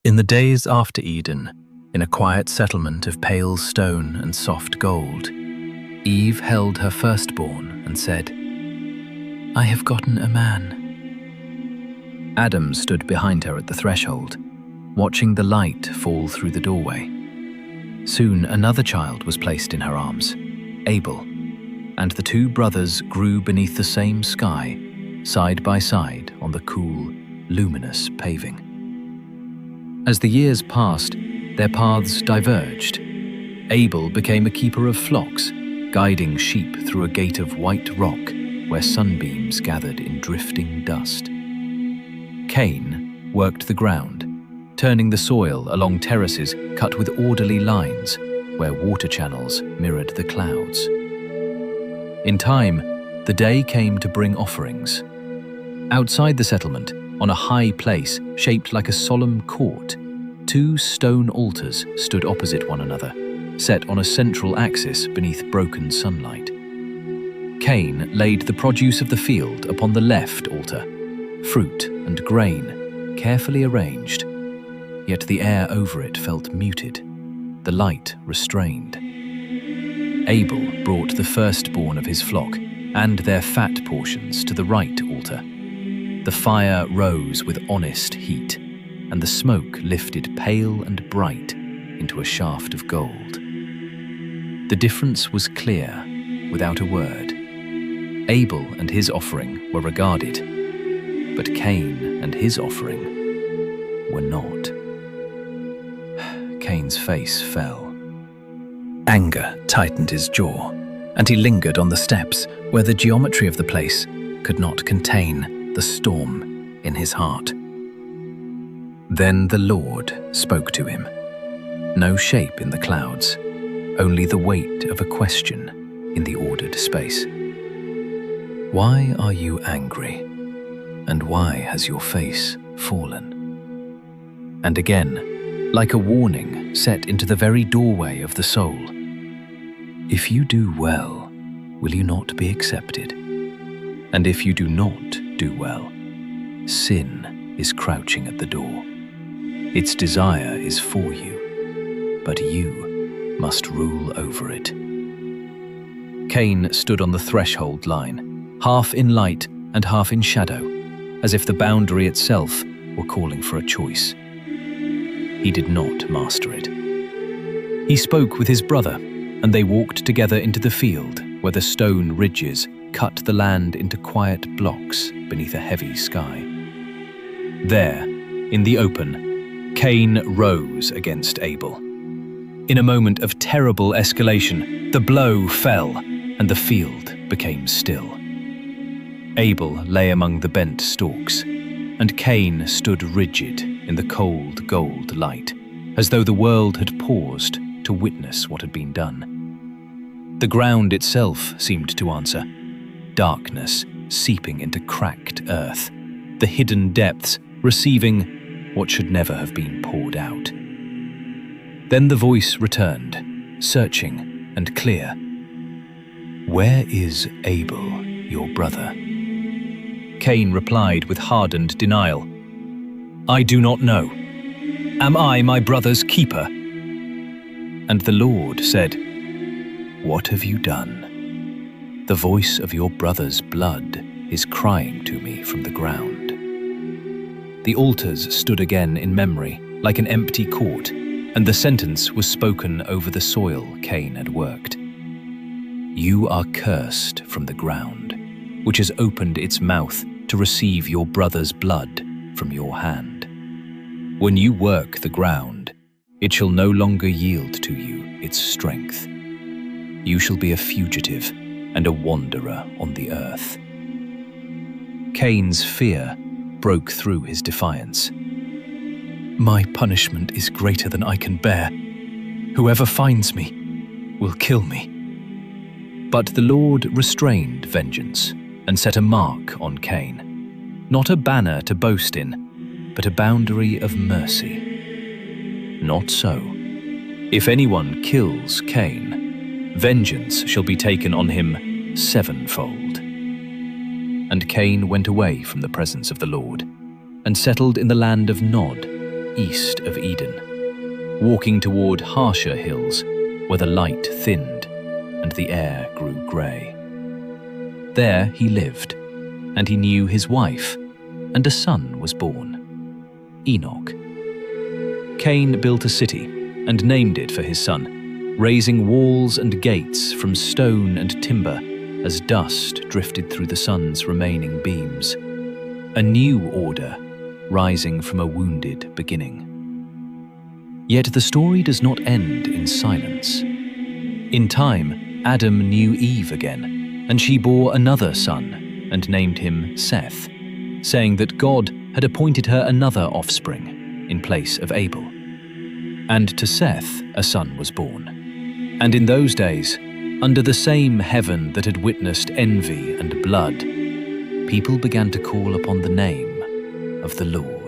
In the days after Eden, in a quiet settlement of pale stone and soft gold, Eve held her firstborn and said, "I have gotten a man." Adam stood behind her at the threshold, watching the light fall through the doorway. Soon another child was placed in her arms, Abel, and the two brothers grew beneath the same sky, side by side on the cool, luminous paving. As the years passed, their paths diverged. Abel became a keeper of flocks, guiding sheep through a gate of white rock where sunbeams gathered in drifting dust. Cain worked the ground, turning the soil along terraces cut with orderly lines where water channels mirrored the clouds. In time, the day came to bring offerings. Outside the settlement, on a high place shaped like a solemn court, two stone altars stood opposite one another, set on a central axis beneath broken sunlight. Cain laid the produce of the field upon the left altar, fruit and grain, carefully arranged. Yet the air over it felt muted, the light restrained. Abel brought the firstborn of his flock and their fat portions to the right altar. The fire rose with honest heat, and the smoke lifted pale and bright into a shaft of gold. The difference was clear, without a word. Abel and his offering were regarded, but Cain and his offering were not. Cain's face fell. Anger tightened his jaw, and he lingered on the steps where the geometry of the place could not contain the storm in his heart. Then the Lord spoke to him. No shape in the clouds, only the weight of a question in the ordered space. "Why are you angry? And why has your face fallen?" And again, like a warning set into the very doorway of the soul, "If you do well, will you not be accepted? And if you do not do well, sin is crouching at the door. Its desire is for you, but you must rule over it." Cain stood on the threshold line, half in light and half in shadow, as if the boundary itself were calling for a choice. He did not master it. He spoke with his brother, and they walked together into the field where the stone ridges cut the land into quiet blocks beneath a heavy sky. There, in the open, Cain rose against Abel. In a moment of terrible escalation, the blow fell, and the field became still. Abel lay among the bent stalks, and Cain stood rigid in the cold gold light, as though the world had paused to witness what had been done. The ground itself seemed to answer, darkness seeping into cracked earth, the hidden depths receiving what should never have been poured out. Then the voice returned, searching and clear. "Where is Abel, your brother?" Cain replied with hardened denial, "I do not know. Am I my brother's keeper?" And the Lord said, "What have you done? The voice of your brother's blood is crying to me from the ground." The altars stood again in memory, like an empty court, and the sentence was spoken over the soil Cain had worked. "You are cursed from the ground, which has opened its mouth to receive your brother's blood from your hand. When you work the ground, it shall no longer yield to you its strength. You shall be a fugitive and a wanderer on the earth." Cain's fear broke through his defiance. "My punishment is greater than I can bear. Whoever finds me will kill me." But the Lord restrained vengeance and set a mark on Cain, not a banner to boast in, but a boundary of mercy. Not so. If anyone kills Cain, vengeance shall be taken on him sevenfold. And Cain went away from the presence of the Lord, and settled in the land of Nod, east of Eden, walking toward harsher hills where the light thinned and the air grew grey. There he lived, and he knew his wife, and a son was born, Enoch. Cain built a city and named it for his son, raising walls and gates from stone and timber as dust drifted through the sun's remaining beams, a new order rising from a wounded beginning. Yet the story does not end in silence. In time, Adam knew Eve again, and she bore another son and named him Seth, saying that God had appointed her another offspring in place of Abel. And to Seth a son was born. And in those days, under the same heaven that had witnessed envy and blood, people began to call upon the name of the Lord.